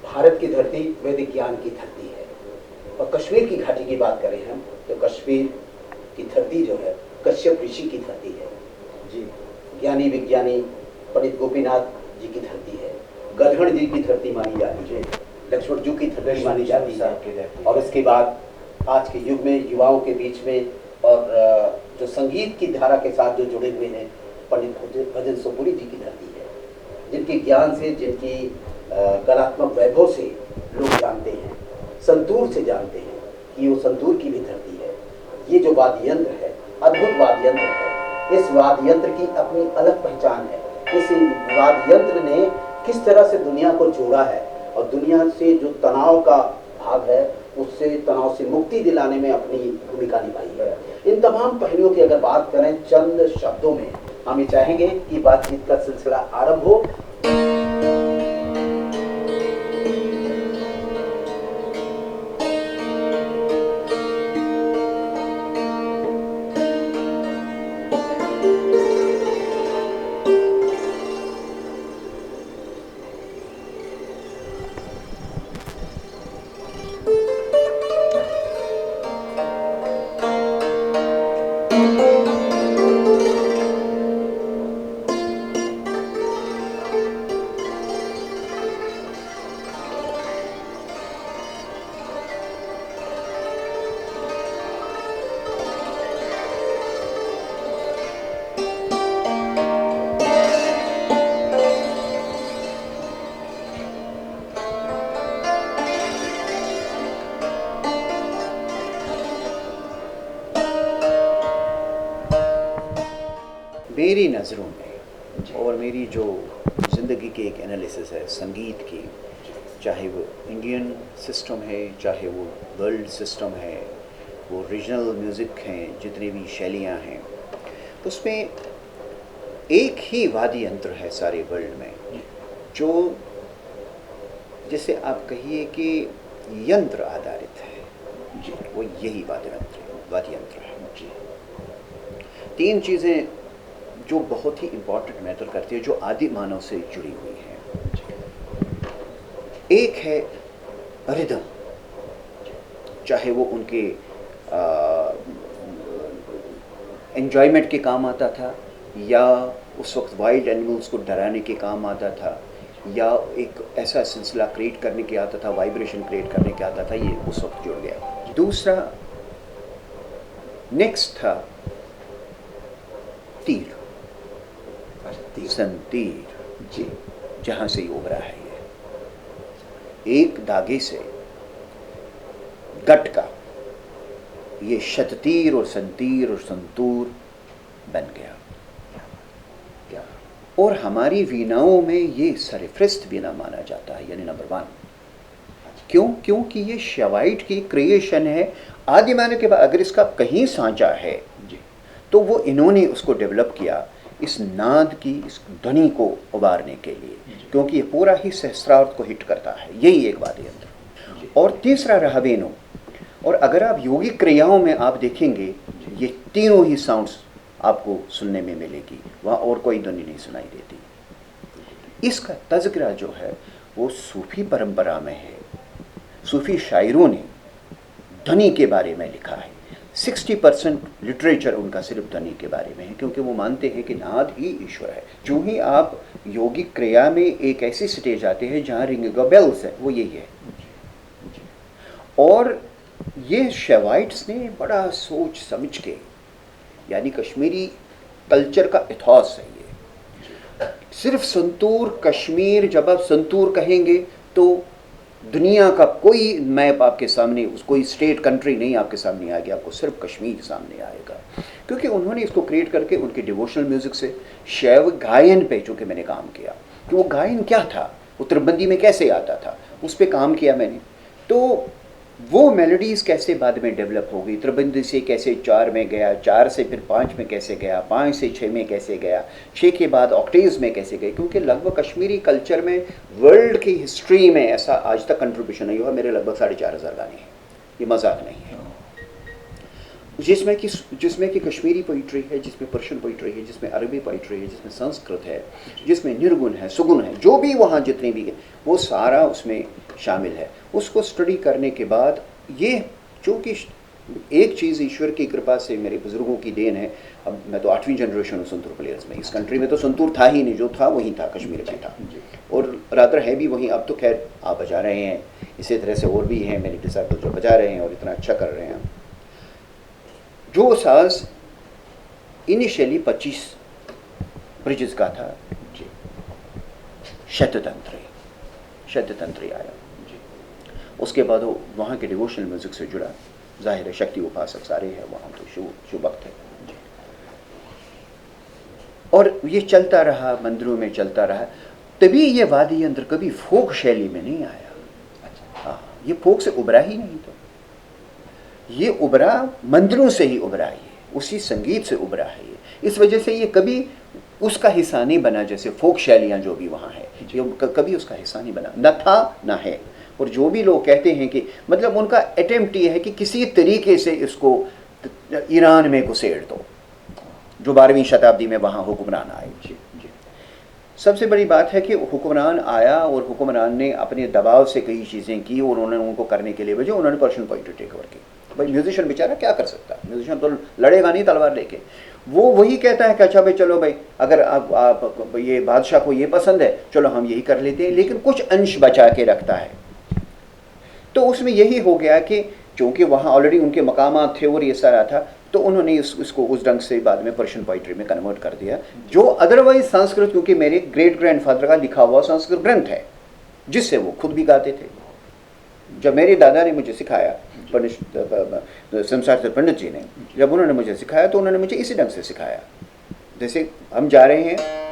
भारत की धरती वैदिक ज्ञान की धरती है। और कश्मीर की घाटी की बात करें हम तो कश्मीर की धरती जो है कश्यप ऋषि की धरती है जी। ज्ञानी विज्ञानी पंडित गोपीनाथ जी की धरती है, गलहण जी की धरती मानी जाती है, लक्ष्मण जी की धरती मानी जाती है। और इसके बाद आज के युग में युवाओं के बीच में और जो संगीत की धारा के साथ जो जुड़े हुए हैं पंडित भजन सोपुरी जी की धरती है, जिनके ज्ञान से, जिनकी कलात्मक वैभव से लोग जानते हैं, संतूर से जानते हैं कि वो संतूर की भी धरती है। ये जो वाद्य यंत्र है अद्भुत वाद्य यंत्र है। इस वाद्य यंत्र की अपनी अलग पहचान है। इस वाद्य यंत्र ने किस तरह से दुनिया को जोड़ा है और दुनिया से जो तनाव का भाग है उससे, तनाव से मुक्ति दिलाने में अपनी भूमिका निभाई है। इन तमाम पहलुओं की अगर बात करें चंद शब्दों में, हम ये चाहेंगे कि बातचीत का सिलसिला आरंभ हो। मेरी नज़रों में और मेरी जो ज़िंदगी की एक एनालिसिस है संगीत की, चाहे वो इंडियन सिस्टम है, चाहे वो वर्ल्ड सिस्टम है, वो रीजनल म्यूज़िक हैं, जितनी भी शैलियाँ हैं, उसमें एक ही वाद्य यंत्र है सारे वर्ल्ड में जो, जिसे आप कहिए कि यंत्र आधारित है, वो यही वाद्य यंत्र है। तीन चीज़ें जो बहुत ही इम्पोर्टेंट मैटर करती है, जो आदि मानव से जुड़ी हुई हैं। एक है रिदम, चाहे वो उनके एन्जॉयमेंट के काम आता था, या उस वक्त वाइल्ड एनिमल्स को डराने के काम आता था, या एक ऐसा सिलसिला क्रिएट करने के आता था, वाइब्रेशन क्रिएट करने के आता था, ये उस वक्त जुड़ गया। दूसरा नेक्स्ट था तीर, संतीर जी, जहाँ से उभरा है ये एक धागे से गट का, ये शततीर और संतीर और संतूर बन गया। क्या? और हमारी वीणाओं में ये सरफरिस्त वीणा माना जाता है, यानी नंबर 1। क्यों? क्योंकि ये शवाइट की क्रिएशन है आदि मानव के बाद। अगर इसका कहीं सांचा है तो वो इन्होंने उसको डेवलप किया इस नाद की, इस ध्वनि को उबारने के लिए, क्योंकि ये पूरा ही सहस्रार्थ को हिट करता है, यही एक वाद्य यंत्र। और तीसरा रहा वेणु। और अगर आप योगिक क्रियाओं में आप देखेंगे ये तीनों ही साउंड्स आपको सुनने में मिलेगी, वहाँ और कोई ध्वनि नहीं सुनाई देती। इसका तज़किरा जो है वो सूफी परंपरा में है। सूफी शायरों ने ध्वनि के बारे में लिखा है। 60% लिटरेचर उनका सिर्फ ध्वनि के बारे में है, क्योंकि वो मानते हैं कि नाद ही ईश्वर है। जो ही आप योगिक क्रिया में एक ऐसी स्टेज आते हैं जहाँ रिंगिंग ऑफ बेल्स है, वो यही है। और ये शवाइट्स ने बड़ा सोच समझ के, यानी कश्मीरी कल्चर का इतिहास है ये। सिर्फ संतूर कश्मीर, जब आप संतूर कहेंगे तो दुनिया का कोई मैप आपके सामने, कोई स्टेट कंट्री नहीं आपके सामने आएगी, आपको सिर्फ कश्मीर सामने आएगा। क्योंकि उन्होंने इसको क्रिएट करके उनके डिवोशनल म्यूज़िक से शैव गायन पे चूँकि मैंने काम किया कि वो गायन क्या था, उत्तरबंदी में कैसे आता था, उस पर काम किया मैंने। तो वो मेलोडीज़ कैसे बाद में डेवलप हो गई, त्रिबंदी से कैसे 4 में गया, 4 से फिर 5 में कैसे गया, 5 से 6 में कैसे गया, 6 के बाद ऑक्टेव्स में कैसे गए। क्योंकि लगभग कश्मीरी कल्चर में वर्ल्ड की हिस्ट्री में ऐसा आज तक कंट्रीब्यूशन नहीं हुआ। मेरे लगभग 4500 गाने हैं, ये मजाक नहीं है। जिसमें कि कश्मीरी पोइट्री है, जिसमें पर्शियन पोइट्री है, जिसमें अरबी पोइट्री है, जिसमें संस्कृत है, जिसमें निर्गुण है, सुगुण है, जो भी वहाँ जितने भी है वो सारा उसमें शामिल है। उसको स्टडी करने के बाद ये, चूँकि एक चीज़ ईश्वर की कृपा से मेरे बुज़ुर्गों की देन है, अब मैं तो 8वीं जनरेशन हूँ संतूर प्लेयर्स में। इस कंट्री में तो संतूर था ही नहीं, जो था वहीं था, कश्मीर में था, और रादर है भी वहीं। अब तो खैर आप बजा रहे हैं, इसी तरह से और भी हैं मेरे डिसाइपल जो बजा रहे हैं और इतना अच्छा कर रहे हैं। जो साज इनिशियली 25 ब्रिजेस का था, शततंत्री आया, उसके बाद वो वहाँ के डिवोशनल म्यूजिक से जुड़ा। जाहिर है शक्ति उपासक सारे हैं वहाँ, तो शिव भक्त है, और ये चलता रहा, मंदिरों में चलता रहा। तभी ये वादी यंत्र कभी फोक शैली में नहीं आया। हाँ, ये फोक से उभरा ही नहीं, तो ये उभरा मंदिरों से ही उभरा, ये उसी संगीत से उभरा है ये। इस वजह से ये कभी उसका हिस्सा नहीं बना, जैसे फोक शैलियाँ जो भी वहाँ है, ये कभी उसका हिस्सा नहीं बना, न था न है। और जो भी लोग कहते हैं कि मतलब उनका अटेम्प्ट ये है कि किसी तरीके से इसको ईरान में घुसेड़ दो, जो 12वीं शताब्दी में वहाँ हुक्मरान आए। जी जी, सबसे बड़ी बात है कि हुक्मरान आया और हुक्मरान ने अपने दबाव से कई चीज़ें की और उन्होंने उनको करने के लिए भेजा। उन्होंने पर्शियन पोइट्री टेक ओवर की। भाई म्यूजिशियन बेचारा क्या कर सकता है, म्यूजिशियन तो लड़ेगा नहीं तलवार लेके। वो वही कहता है कि अच्छा भाई चलो भाई, अगर आप ये बादशाह को ये पसंद है, चलो हम यही कर लेते हैं, लेकिन कुछ अंश बचा के रखता है। तो उसमें यही हो गया कि चूँकि वहाँ ऑलरेडी उनके मकामात थे और ये सारा था, तो उन्होंने इसको उस ढंग से बाद में पर्शियन पोइट्री में कन्वर्ट कर दिया, जो अदरवाइज संस्कृत, क्योंकि मेरे ग्रेट ग्रैंडफादर का लिखा हुआ संस्कृत ग्रंथ है जिससे वो खुद भी गाते थे। जब मेरे दादा ने मुझे सिखाया, शमशाद पंडित जी ने, जब उन्होंने मुझे सिखाया तो उन्होंने मुझे इसी ढंग से सिखाया। जैसे हम जा रहे हैं,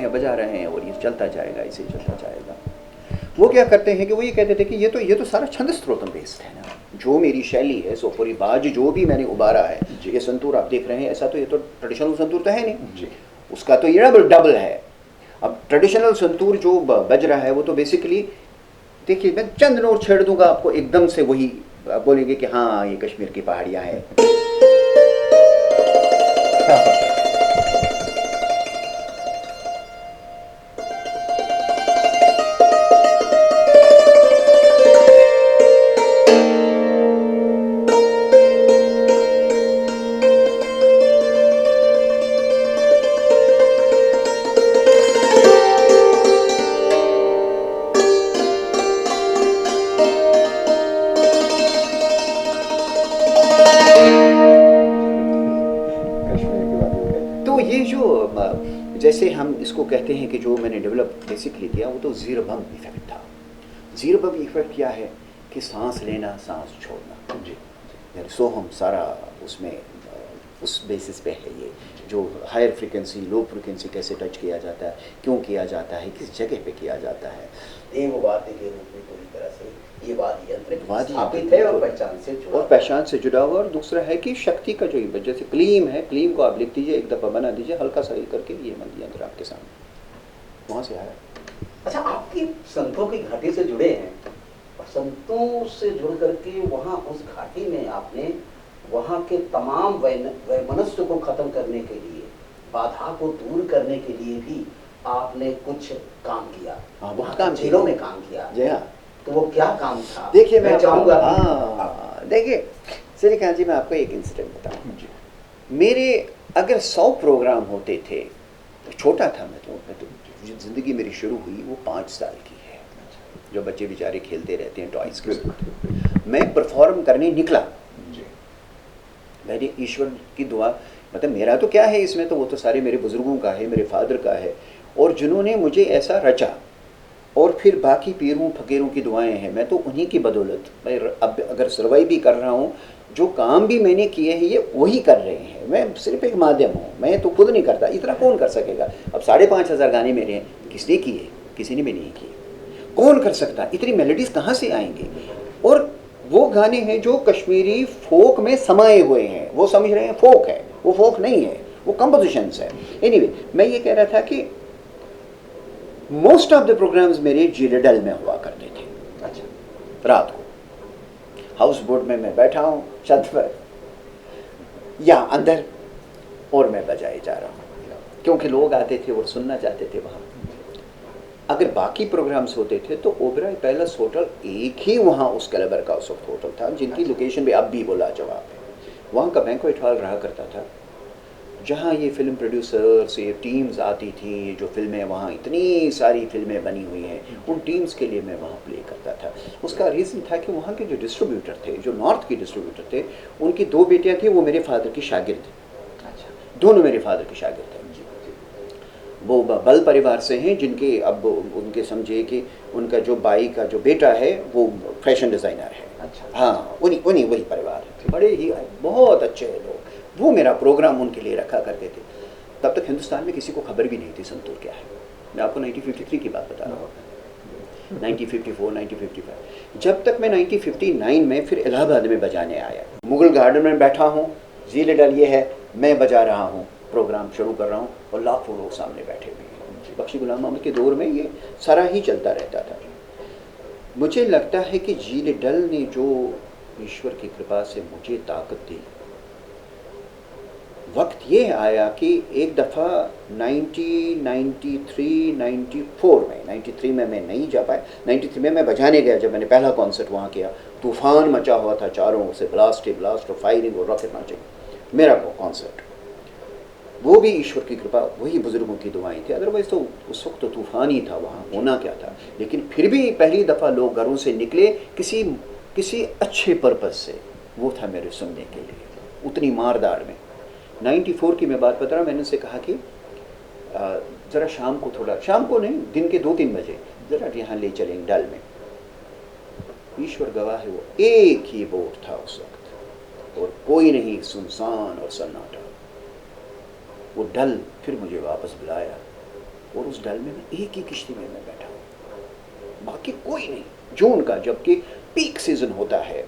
बजा रहे हैं और ये चलता जाएगा, इसे चलता जाएगा। वो क्या करते हैं कि वो ये कहते थे कि ये तो सारा छंद स्त्रोतम बेस्ड है ना, जो मेरी शैली है, सो पूरी बाज जो भी मैंने उबारा है, ये संतूर आप देख रहे हैं, ऐसा तो ये तो ट्रेडिशनल संतूर तो है नहीं, उसका तो ये डबल है। अब ट्रेडिशनल संतूर जो बज रहा है वो तो बेसिकली, देखिए मैं चंद नोट छेड़ दूंगा आपको, एकदम से वही आप बोलेंगे कि हाँ ये कश्मीर की पहाड़ियाँ हैं। जैसे हम इसको कहते हैं कि जो मैंने डेवलप बेसिकली किया वो तो ज़ीरो बम इफेक्ट था। ज़ीरो बम इफेक्ट क्या है कि सांस लेना सांस छोड़ना, जी सो हम सारा उसमें उस बेसिस पे है। ये जो हायर फ्रीक्वेंसी लो फ्रीक्वेंसी कैसे टच किया जाता है, क्यों किया जाता है, किस जगह पे किया जाता है, देववाद्य के रूप में पूरी तरह से ये वाद्य यंत्र स्थापित है और पहचान से जुड़ा हुआ। और दूसरा है कि शक्ति का जो जैसे क्लीम है, क्लीम को आप लिख दीजिए, एक दफ़ा बना दीजिए, हल्का सा हिल करके ये मंत्र यंत्र आपके सामने वहाँ से आया। अच्छा, आपकी संतों की घाटी से जुड़े हैं, और संतों से जुड़ करके वहाँ उस घाटी में आपने वहाँ के तमाम वैमनस्य को खत्म करने के लिए, बाधा को दूर करने के लिए भी आपने कुछ काम किया। हाँ, बहुत काम जिलों में काम किया। जी हाँ। तो वो क्या काम था? देखिए मैं चाहूँगा। हाँ देखिए श्रीकांत जी, मैं आपको एक इंसिडेंट बताऊँ। मेरे अगर 100 प्रोग्राम होते थे, छोटा था मैं तो ज़िंदगी मेरी शुरू हुई वो 5 साल की है, जो बच्चे बेचारे खेलते रहते हैं टॉयज़ के साथ। मैं परफॉर्म करने निकला, मैंने ईश्वर की दुआ, मतलब मेरा तो क्या है इसमें, तो वो तो सारे मेरे बुज़ुर्गों का है, मेरे फादर का है, और जिन्होंने मुझे ऐसा रचा और फिर बाकी पीरों फकीरों की दुआएं हैं। मैं तो उन्हीं की बदौलत, मैं अब अगर सर्वाइव भी कर रहा हूँ, जो काम भी मैंने किए हैं ये वही कर रहे हैं, मैं सिर्फ एक माध्यम हूँ, मैं तो खुद नहीं करता। इतना कौन कर सकेगा? अब 5,500 गाने मेरे हैं, किसने किए? किसी ने भी नहीं किए। कौन कर सकता? इतनी मेलोडीज कहाँ से आएंगी? और वो गाने हैं जो कश्मीरी फोक में समाये हुए हैं, वो समझ रहे हैं फोक है, वो फोक नहीं है, वो कंपोजिशंस है। एनीवे, मैं ये कह रहा था कि मोस्ट ऑफ द प्रोग्राम्स मेरे जीरेडल में हुआ करते थे। अच्छा, रात को हाउस बोट में मैं बैठा हूँ छत पर या अंदर, और मैं बजाए जा रहा हूँ, क्योंकि लोग आते थे और सुनना चाहते थे वहाँ। अगर बाकी प्रोग्राम्स होते थे तो ओबराय पैलेस होटल एक ही वहाँ उस कैलिबर का उस वक्त होटल था, जिनकी लोकेशन भी अब भी बोला जवाब है। वहाँ का बैंक्वेट हॉल रहा करता था, जहाँ ये फिल्म प्रोड्यूसर्स, ये टीम्स आती थी, जो फिल्में वहाँ इतनी सारी फिल्में बनी हुई हैं, उन टीम्स के लिए मैं वहाँ प्ले करता था। उसका रीज़न था कि वहाँ के जो डिस्ट्रीब्यूटर थे, जो नॉर्थ के डिस्ट्रीब्यूटर थे, उनकी 2 बेटियाँ थी, वो मेरे फादर की शागिर्द थे। अच्छा, दोनों मेरे फादर की शागिर्द थे। वो बल परिवार से हैं, जिनके अब उनके समझे कि उनका जो बाई का जो बेटा है वो फैशन डिज़ाइनर है। अच्छा, हाँ, उन्हीं वही परिवार है, बड़े ही बहुत अच्छे लोग। वो मेरा प्रोग्राम उनके लिए रखा करते थे। तब तक हिंदुस्तान में किसी को खबर भी नहीं थी संतूर क्या है। मैं आपको 1953 की बात बता रहा हूँ, 1954, 1955। जब तक मैं 1959 में फिर इलाहाबाद में बजाने आया, मुगल गार्डन में बैठा हूँ, जीलेडल ये है, मैं बजा रहा हूँ, प्रोग्राम शुरू कर रहा हूँ और लाखों लोग सामने बैठे हुए हैं। बख्शी गुलाम मोहम्मद के दौर में ये सारा ही चलता रहता था। मुझे लगता है कि जीलेडल ने जो ईश्वर की कृपा से मुझे ताकत दी, वक्त ये आया कि एक दफ़ा 1993, 93 में मैं नहीं जा पाया। 93 में मैं बजाने गया, जब मैंने पहला कॉन्सर्ट वहाँ किया, तूफ़ान मचा हुआ था, चारों ओर से ब्लास्ट और फायरिंग और रॉकेट लॉन्चिंग। मेरा कॉन्सर्ट, वो भी ईश्वर की कृपा, वही बुज़ुर्गों की दुआएं थी। अदरवाइज़ तो उस वक्त तो तूफ़ान ही था, वहाँ होना क्या था। लेकिन फिर भी पहली दफ़ा लोग घरों से निकले किसी अच्छे पर्पज़ से, वो था मेरे सुनने के लिए, उतनी मारदार में। 94 की मैं बात बता रहा हूँ। मैंने उनसे कहा कि ज़रा शाम को नहीं, दिन के 2-3 बजे ज़रा यहाँ ले चलेंगे डल में। ईश्वर गवाह है, वो एक ही बोट था उस वक्त और कोई नहीं, सुनसान और सन्नाटा। वो डल फिर मुझे वापस बुलाया और उस डल में मैं एक ही किश्ती में मैं बैठा हूँ, बाकी कोई नहीं। जून का, जबकि पीक सीजन होता है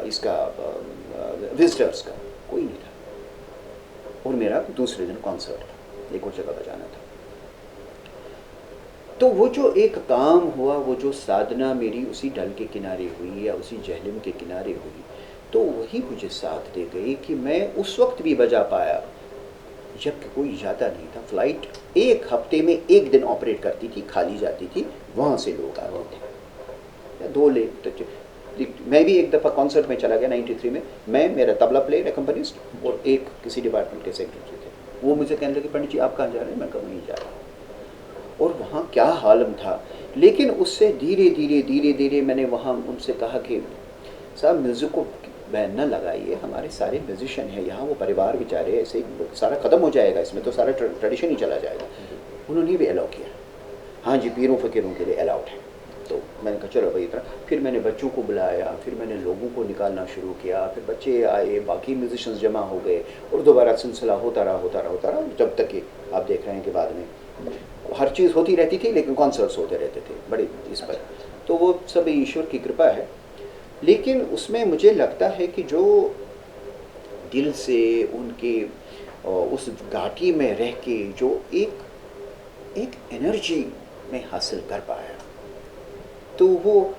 इसका विजिटर्स का, कोई नहीं था। और मेरा दूसरे दिन कॉन्सर्ट था, एक और जगह बजाना था। तो वो जो एक काम हुआ, वो जो साधना मेरी उसी डल के किनारे हुई या उसी जहलम के किनारे हुई, तो वही मुझे साथ दे गई कि मैं उस वक्त भी बजा पाया जबकि कोई जाता नहीं था। फ्लाइट एक हफ्ते में 1 दिन ऑपरेट करती थी, खाली जाती थी, वहाँ से लोग आते थे। 2 लेक मैं भी एक दफ़ा कॉन्सर्ट में चला गया 93 में। मैं, मेरा तबला प्लेयर, एकम्पनिस्ट और एक किसी डिपार्टमेंट के सेक्रेटरी थे। वो मुझे कहने लगे, पंडित जी आप कहाँ जा रहे हैं? मैं कहाँ नहीं जा रहा। और वहाँ क्या हालम था। लेकिन उससे धीरे धीरे मैंने वहाँ उनसे कहा कि साहब म्यूज़िक को बैन न लगाइए, हमारे सारे म्यूजिशियन हैं यहाँ, वो परिवार बेचारे ऐसे ही सारा ख़त्म हो जाएगा, इसमें तो सारा ट्रेडिशन ही चला जाएगा। उन्होंने भी अलाउ किया, हाँ जी पीरों फ़कीरों के लिए अलाउड है। तो मैंने कहा चलो भाई इतना। फिर मैंने बच्चों को बुलाया, फिर मैंने लोगों को निकालना शुरू किया, फिर बच्चे आए, बाकी म्यूजिशियंस जमा हो गए और दोबारा सिलसिला होता रहा जब तक कि आप देख रहे हैं कि बाद में हर चीज़ होती रहती थी, लेकिन कॉन्सर्ट्स होते रहते थे बड़े इस पर। तो वो सब ईश्वर की कृपा है। लेकिन उसमें मुझे लगता है कि जो दिल से उनके उस घाटी में रह के जो एक एनर्जी में हासिल कर पाया, तो वो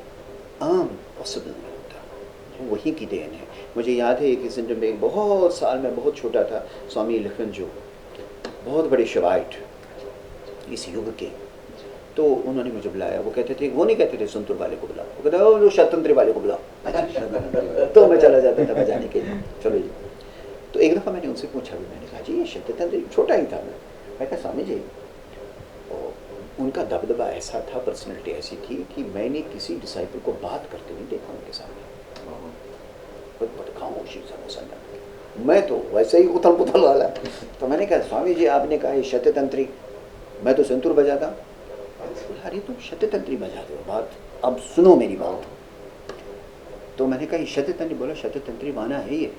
आम पॉसिबल नहीं होता, वो वहीं की देन है। मुझे याद है एक इंसिडेंट में, बहुत साल में बहुत छोटा था, स्वामी लखन जो बहुत बड़े शिवाइट इस युग के, तो उन्होंने मुझे बुलाया। वो कहते थे, वो नहीं कहते थे संतूर वाले को बुलाओ, वो कहते थे वो शतंत्री वाले को बुलाओ। तो मैं चला जाता था बजाने के लिए, चलो जी। तो एक दफ़ा मैंने उनसे पूछा भी, मैंने कहा जी ये शतंत्री, छोटा ही था मैं कहा स्वामी जी, उनका दबदबा ऐसा था, पर्सनैलिटी ऐसी थी कि मैंने किसी डिसाइपल को बात करते नहीं देखा उनके सामने। खामोशी समोसा, मैं तो वैसे ही उथल पुथल वाला। तो मैंने कहा स्वामी जी आपने कहा ये शततंत्री, मैं तो संतूर बजाता, अरे तुम शततंत्री बजा दो, बात अब सुनो मेरी बात। तो मैंने कहा शततंत्री, बोला शततंत्री वाना है ये,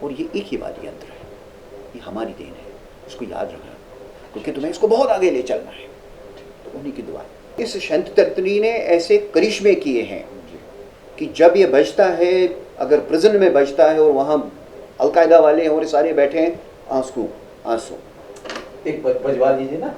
और ये एक ही वाद्य यंत्र है, ये हमारी देन है, इसको याद रखना क्योंकि तुम्हें इसको बहुत आगे ले चलना है। तो उन्हीं की दुआ। इस शततंत्री ने ऐसे करिश्मे किए हैं कि जब ये बजता है, अगर प्रिजन में बजता है और वहाँ अलकायदा वाले और सारे बैठे हैं, आंसू आंसू एक बजवा लीजिए ना।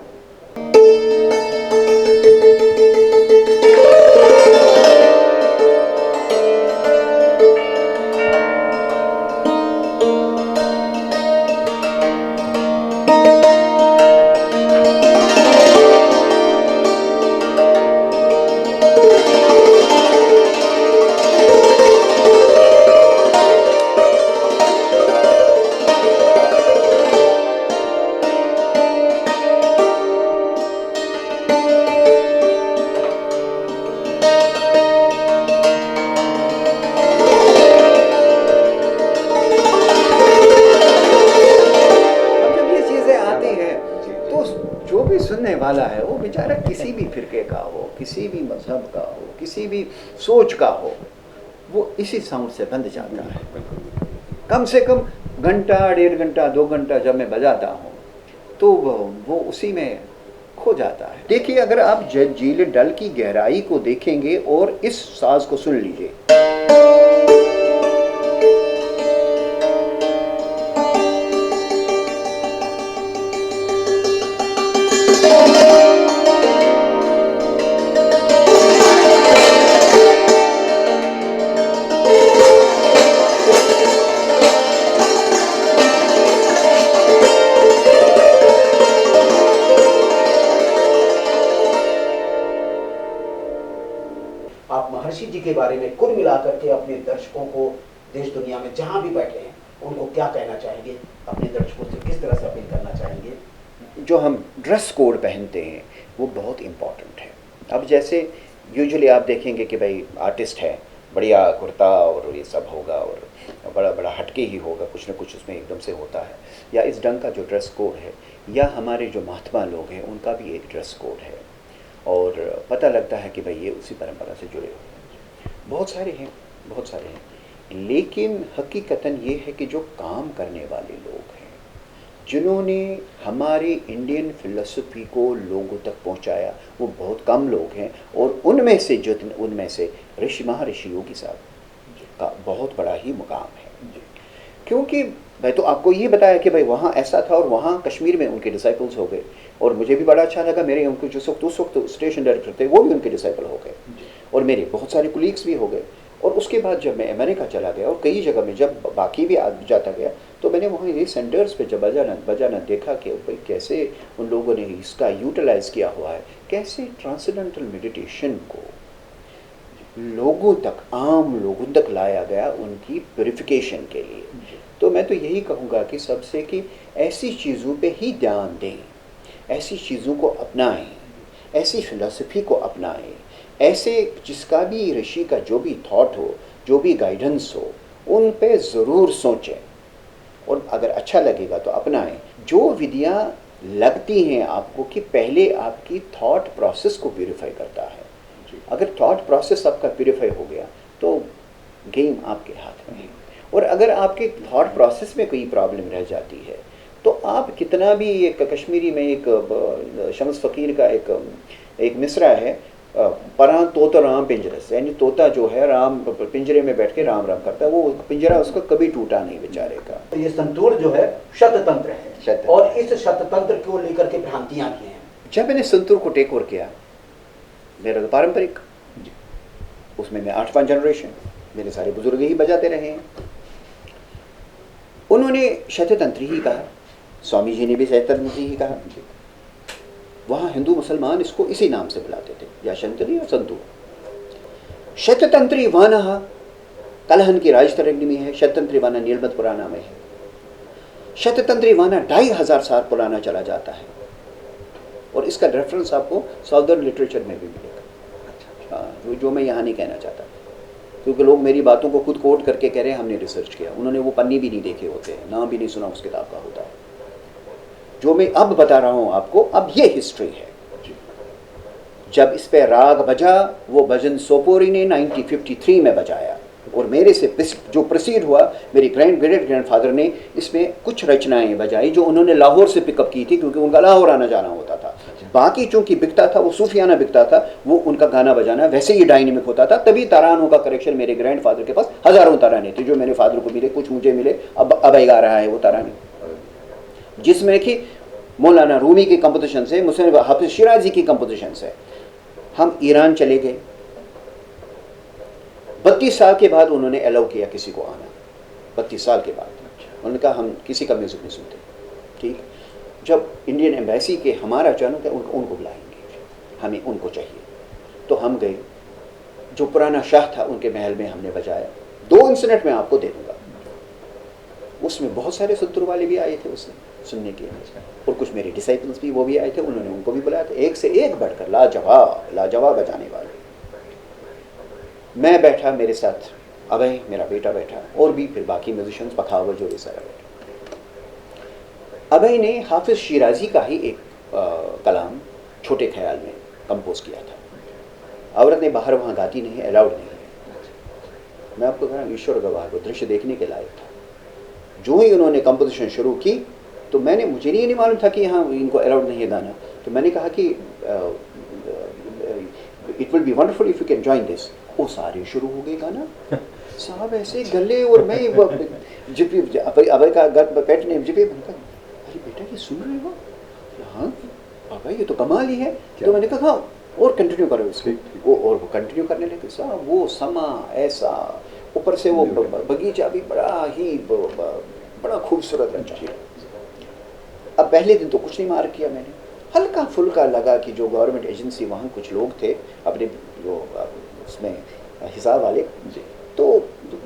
वाला है वो बेचारा किसी भी फिरके का हो, किसी भी मजहब का हो, किसी भी सोच का हो, वो इसी साउंड से बंध जाता है। कम से कम घंटा, 1.5 घंटा, 2 घंटा जब मैं बजाता हूँ तो वो उसी में खो जाता है। देखिए, अगर आप झील डल की गहराई को देखेंगे और इस साज को सुन लीजिए, आप महर्षि जी के बारे में कुल मिलाकर के अपने दर्शकों को देश दुनिया में जहां भी बैठे हैं उनको क्या कहना चाहेंगे, अपने दर्शकों से किस तरह से अपील करना चाहेंगे? जो हम ड्रेस कोड पहनते हैं वो बहुत इम्पॉर्टेंट है। अब जैसे यूजुअली आप देखेंगे कि भाई आर्टिस्ट है, बढ़िया कुर्ता और ये सब होगा और बड़ा बड़ा हटके ही होगा, कुछ ना कुछ उसमें एकदम से होता है, या इस ढंग का जो ड्रेस कोड है, या हमारे जो महात्मा लोग हैं उनका भी एक ड्रेस कोड है और पता लगता है कि भाई ये उसी परंपरा से जुड़े हुए हैं। बहुत सारे हैं, बहुत सारे हैं, लेकिन हकीकतन ये है कि जो काम करने वाले लोग हैं, जिन्होंने हमारी इंडियन फिलॉसफी को लोगों तक पहुंचाया, वो बहुत कम लोग हैं और उनमें से ऋषि महर्षि योगी साहब का बहुत बड़ा ही मुकाम है। क्योंकि मैं तो आपको ये बताया कि भाई वहाँ ऐसा था और वहाँ कश्मीर में उनके डिसाइपल्स हो गए, और मुझे भी बड़ा अच्छा लगा, मेरे उनको जो उस वक्त स्टेशन डायरेक्टर थे वो भी उनके डिसाइपल हो गए और मेरे बहुत सारे कुलीग्स भी हो गए। और उसके बाद जब मैं अमेरिका चला गया और कई जगह में जब बाकी भी जाता गया तो मैंने वहाँ ये सेंटर्स पे जब बजाना देखा कि भाई कैसे उन लोगों ने इसका यूटिलाइज़ किया हुआ है, कैसे ट्रांसेंडेंटल मेडिटेशन को लोगों तक, आम लोगों तक लाया गया उनकी प्यूरिफिकेशन के लिए। तो मैं तो यही कहूँगा कि सबसे कि ऐसी चीज़ों पे ही ध्यान दें, ऐसी चीज़ों को अपनाएं, ऐसी फिलॉसफी को अपनाएं, ऐसे जिसका भी ऋषि का जो भी थॉट हो, जो भी गाइडेंस हो, उन पे ज़रूर सोचें और अगर अच्छा लगेगा तो अपनाएं। जो विधियाँ लगती हैं आपको कि पहले आपकी थॉट प्रोसेस को प्यूरिफाई करता है, अगर थॉट प्रोसेस आपका प्यूरिफाई हो गया तो गेम आपके हाथ में है। और अगर आपके थॉट प्रोसेस में कोई प्रॉब्लम रह जाती है तो आप कितना भी, एक कश्मीरी में एक शम्स फ़कीर का एक मिसरा है, परां तोता राम पिंजरस, यानी तोता जो है राम पिंजरे में बैठ के राम राम करता है, वो पिंजरा उसका कभी टूटा नहीं बेचारे का। तो ये संतूर जो है शततंत्र है, और इस शततंत्र को लेकर के भ्रांतियां भी हैं। जब मैंने संतूर को टेक ओवर किया, मेरा तो पारंपरिक, उसमें मैं 8वां जनरेशन, मेरे सारे बुजुर्ग ही बजाते रहे हैं। उन्होंने शततंत्री ही कहा, स्वामी जी ने भी शततंत्री ही कहा। वहाँ हिंदू मुसलमान इसको इसी नाम से बुलाते थे, या शंतरी या संतूर। शततंत्री वाना कलहन की राजतरंगी में है, शततंत्री वाना नीलमत पुराना में है। शततंत्री वाना 2500 साल पुराना चला जाता है और इसका रेफरेंस आपको साउदर्न लिटरेचर में भी मिलेगा। हाँ, जो मैं यहाँ नहीं कहना चाहता, क्योंकि लोग मेरी बातों को खुद कोट करके कह रहे हैं हमने रिसर्च किया, उन्होंने वो पन्नी भी नहीं देखे होते हैं, नाम भी नहीं सुना उस किताब का होता है। जो मैं अब बता रहा हूँ आपको, अब ये हिस्ट्री है। जब इस पे राग बजा, वो भजन सोपोरी ने 1953 में बजाया, और मेरे से जो प्रसीड हुआ, मेरे ग्रेट ग्रैंडफादर ने इसमें कुछ रचनाएं बजाई जो उन्होंने लाहौर से पिकअप की थी, क्योंकि उनका लाहौर आना जाना होता था। बाकी चूंकि बिकता था, वो सूफियाना बिकता था, वो उनका गाना बजाना वैसे ही डायनेमिक होता था। तभी तरानों का करेक्शन मेरे ग्रैंडफादर के पास हजारों तराने थे, जो मेरे फादर को मिले, कुछ मुझे मिले। अब गा रहा है वो तराने, जिसमें कि मौलाना रूमी की कंपोजिशन से, मुस्लिम हाफिज शिराजी की कंपोजिशन से। हम ईरान चले गए, 32 साल के बाद उन्होंने अलाउ किया किसी को आना। 32 साल के बाद उन्होंने कहा हम किसी का म्यूजिक नहीं सुनते। ठीक, जब इंडियन एम्बेसी के हमारा चैनल था, उनको बुलाएंगे, हमें उनको चाहिए। तो हम गए, जो पुराना शाह था उनके महल में हमने बजाया। 2 इंसिडेंट में आपको दे दूंगा। उसमें बहुत सारे संतूर वाले भी आए थे उसमें सुनने के लिए, और कुछ मेरे डिसाइपल्स भी वो भी आए थे, उन्होंने उनको भी बुलाया था। एक से एक बढ़कर लाजवाब बजाने वाले। मैं बैठा, मेरे साथ अभय मेरा बेटा बैठा, और भी फिर बाकी म्यूजिशियंस, पखावल जो ये सारा बैठा। अभय ने हाफिज शिराजी का ही एक कलाम छोटे ख्याल में कंपोज किया था। औरत ने बाहर वहाँ गाती नहीं, अलाउड नहीं है। मैं आपको कह रहा हूँ, ईश्वर गवाह, वो दृश्य देखने के लायक था। जो ही उन्होंने कंपोजिशन शुरू की, तो मुझे नहीं मालूम था कि यहाँ इनको अलाउड नहीं है गाना। तो मैंने कहा कि it will be wonderful if you can join this. वो सारे शुरू हो गए गाना, साहब ऐसे गले, और मैं अभय का पेट ने जिपे, अरे बेटा ये सुन रहे हो? हाँ अभय ये तो कमाल ही है। तो मैंने कहा और कंटिन्यू करो इसको, और वो कंटिन्यू करने लगे। साहब वो समा ऐसा, ऊपर से वो बगीचा भी बड़ा खूबसूरत रचा। अब पहले दिन तो कुछ नहीं मार किया मैंने, हल्का फुल्का लगा कि जो गवर्नमेंट एजेंसी, वहाँ कुछ लोग थे अपने जो उसमें हिसाब वाले, तो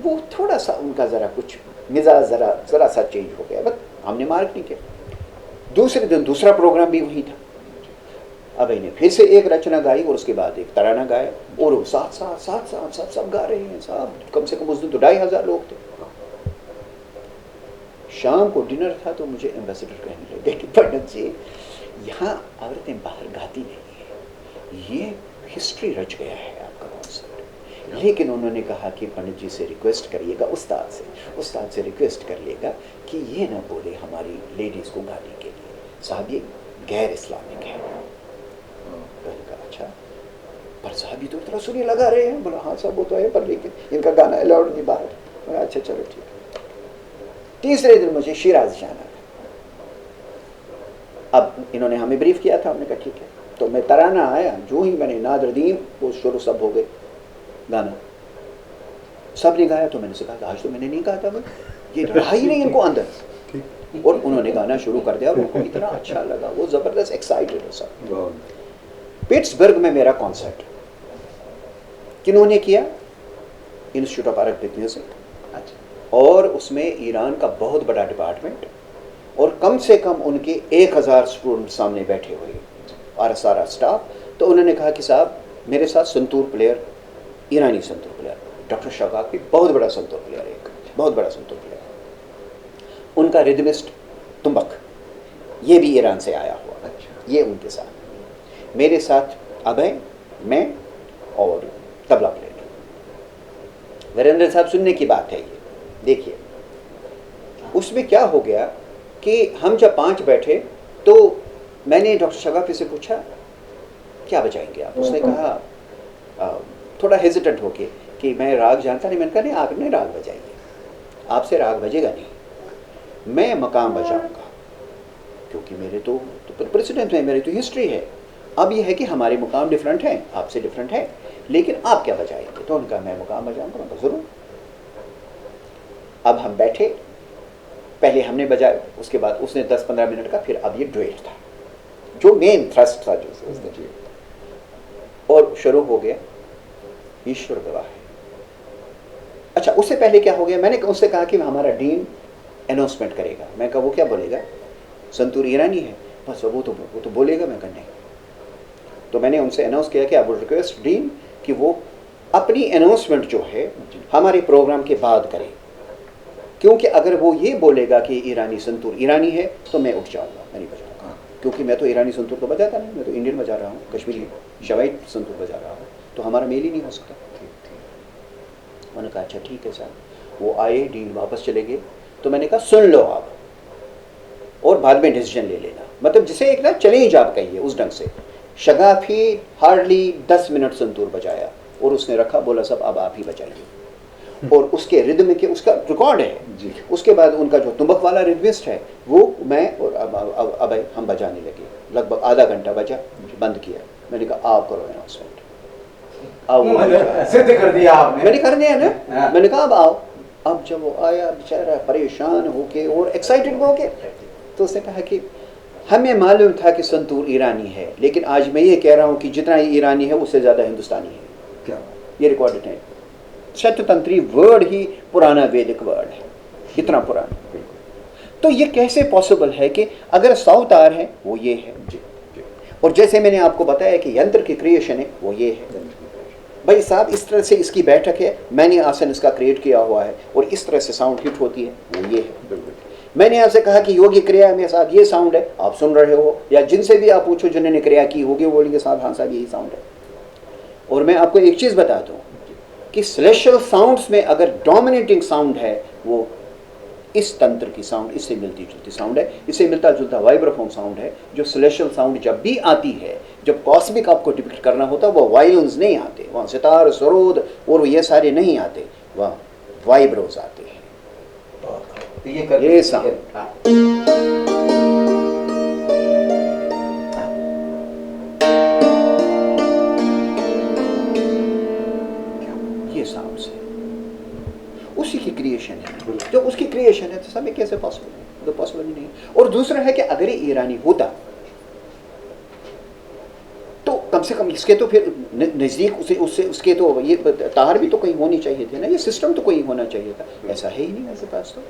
वो थोड़ा सा उनका ज़रा कुछ मिजाज ज़रा सा चेंज हो गया, बस हमने मार्क नहीं किया। दूसरे दिन दूसरा प्रोग्राम भी वही था। अब इन्हें फिर से एक रचना गाई, और उसके बाद एक तराना गाया, और वो साथ सब गा रहे हैं साहब। कम से कम उस दिन तो 2,500 लोग थे। शाम को डिनर था, तो मुझे एम्बेसडर कहने लगे कि पंडित जी, यहाँ औरतें बाहर गाती नहीं है, ये हिस्ट्री रच गया है आपका कॉन्सर्ट। लेकिन उन्होंने कहा कि पंडित जी से रिक्वेस्ट करिएगा, उस्ताद से रिक्वेस्ट करिएगा कि ये ना बोले हमारी लेडीज़ को गाने के लिए, साहब ये गैर इस्लामिक है। मैंने कहा अच्छा, पर साहब ये तो इतना सुनी लगा रहे हैं। बोला हाँ साहब वो तो है, पर लेकिन इनका गाना अलाउड नहीं बाहर। अच्छा चलो ठीक है। तीसरे दिन मुझे शिराज जाना था। अब इन्होंने हमें ब्रीफ किया था, हमने कहा ठीक है। तो मैं तराना आया, जो ही मैंने नादरदीम, वो शुरू सब हो गए गाना, सब ने गाया। तो मैंने से कहा आज तो मैंने नहीं कहा था, ये रहा ही नहीं इनको अंदर। और उन्होंने गाना शुरू कर दिया, और उनको इतना अच्छा लगा, वो जबरदस्त एक्साइटेड हो सब। पिट्सबर्ग में मेरा कॉन्सर्ट किन्होंने किया? इंस्टीट्यूट ऑफ अरबिक म्यूजिक, और उसमें ईरान का बहुत बड़ा डिपार्टमेंट, और कम से कम उनके 1000 स्टूडेंट सामने बैठे हुए और सारा स्टाफ। तो उन्होंने कहा कि साहब मेरे साथ संतूर प्लेयर, ईरानी संतूर प्लेयर डॉक्टर शगाक भी बहुत बड़ा संतूर प्लेयर, एक बहुत बड़ा संतूर प्लेयर, उनका रिदमिस्ट तुम्बक, ये भी ईरान से आया हुआ, ये उनके साथ। मेरे साथ अभय, मैं और तबला प्लेयर। वीरेंद्र साहब सुनने की बात है ये, देखिए उसमें क्या हो गया कि हम जब 5 बैठे, तो मैंने डॉक्टर शगाफी से पूछा क्या बजाएंगे आप? उसने कहा थोड़ा हेजिटेंट होके कि मैं राग जानता नहीं। मैंने कहा नहीं, आपने राग बजाइए, आपसे राग बजेगा नहीं, मैं मकाम बजाऊंगा, क्योंकि मेरे तो प्रेसिडेंट है, मेरी तो हिस्ट्री है। अब यह है कि हमारे मुकाम डिफरेंट हैं, आपसे डिफरेंट है, लेकिन आप क्या बजाएंगे? तो उनका मैं मुकाम बजाऊंगा। तो ज़रूर। अब हम बैठे, पहले हमने बजाया, उसके बाद उसने 10-15 मिनट का, फिर अब ये ड्यूएट था जो मेन थ्रस्ट था, जो उसने, और शुरू हो गया ईश्वर गवाह है। अच्छा, उससे पहले क्या हो गया, मैंने उससे कहा कि हमारा डीन अनाउंसमेंट करेगा। मैं कहा वो क्या बोलेगा? संतूर ईरानी है, बस वो तो बोलेगा। मैं कहा नहीं। तो मैंने उनसे अनाउंस किया कि आई वुड रिक्वेस्ट डीन कि वो अपनी अनाउंसमेंट जो है हमारे प्रोग्राम के बाद करें, क्योंकि अगर वो ये बोलेगा कि ईरानी संतूर ईरानी है, तो मैं उठ जाऊंगा, मैं नहीं बजाऊंगा। क्योंकि मैं तो ईरानी संतूर तो बजाता नहीं, मैं तो इंडियन बजा रहा हूँ, कश्मीरी शवाइट संतूर बजा रहा हूँ, तो हमारा मेल ही नहीं हो सकता। मैंने कहा अच्छा ठीक है साहब। वो आए, डीन वापस चले गए, तो मैंने कहा सुन लो आप और बाद में डिसीजन ले लेना, मतलब जिसे एक ना चैलेंज आप कहिए उस ढंग से। शगाफी हार्डली 10 मिनट संतूर बजाया और उसने रखा, बोला साहब अब आप ही बजाइए, और उसके रिदम के उसका रिकॉर्ड है जी। उसके बाद उनका जो तुंबक वाला रिदमिस्ट है वो मैं और अब हम बजाने लगे, लगभग आधा घंटा बजा, बंद किया। मैंने कहा आप करो अनाउंसमेंट, आओ, सिद्ध कर दिया आपने। मैंने कर दिया ना, मैंने कहा अब आओ। अब जब वो आया बेचारा परेशान होके और एक्साइटेड होके, तो उसने कहा कि हमें मालूम था कि संतूर ईरानी है, लेकिन आज मैं ये कह रहा हूँ कि जितना ईरानी है उससे ज़्यादा हिंदुस्तानी है। क्या ये रिकॉर्डेड है। शततंत्री वर्ड ही पुराना वैदिक वर्ड है, इतना पुराना। तो ये कैसे पॉसिबल है कि अगर 100 तार है वो ये है, और जैसे मैंने आपको बताया कि यंत्र की क्रिएशन है वो ये है। भाई साहब इस तरह से इसकी बैठक है, मैंने आसन इसका क्रिएट किया हुआ है और इस तरह से साउंड हिट होती है वो ये है। मैंने आपसे कहा कि योगी क्रिया में साहब ये साउंड है, आप सुन रहे हो, या जिनसे भी आप पूछो जिन्होंने क्रिया की होगी वो बोलेंगे साहब हाँ साहब यही साउंड है। और मैं आपको एक चीज़ बता दूँ कि सेलेशियल साउंड्स में अगर डोमिनेटिंग साउंड है वो इस तंत्र की साउंड, इससे मिलती जुलती साउंड है, इससे मिलता जुलता वाइब्रोफोन साउंड है। जो सेलेशियल साउंड जब भी आती है, जब कॉस्मिक आपको डिपिक्ट करना होता है, वो वायलिन्स नहीं आते, वहाँ सितार सरोद और ये सारे नहीं आते, वहाँ वाइब्रोज आते हैं। तो ये साउंड ये साउंड से उसी की क्रिएशन है। जो उसकी क्रिएशन है तो समय कैसे पॉसिबल है? तो पॉसिबल ही नहीं। और दूसरा है कि अगर ये ईरानी होता तो कम से कम इसके तो फिर नज़दीक उसके तो ये तार भी तो कहीं होनी चाहिए थे ना, ये सिस्टम तो कहीं होना चाहिए था। ऐसा है ही नहीं मेरे पास, तो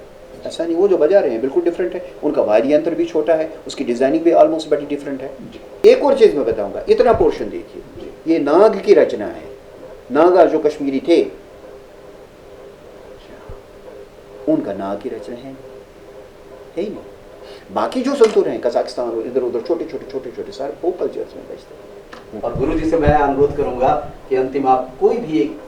ऐसा नहीं। वो जो बजा रहे हैं बिल्कुल डिफरेंट है, उनका वाद्य यंत्र भी छोटा है, उसकी डिज़ाइनिंग भी ऑलमोस्ट बड़ी डिफरेंट है। एक और चीज़ मैं बताऊंगा, इतना पोर्शन देखिए, ये नाग की रचना है। नागा जो कश्मीरी थे उनका नाग की रचना है ही नहीं। बाकी जो संतूर हैं कजाकिस्तान और इधर उधर छोटे छोटे सारे वो कल्चर्स में बजते हैं। और गुरु जी से मैं अनुरोध करूंगा कि अंतिम आप कोई भी एक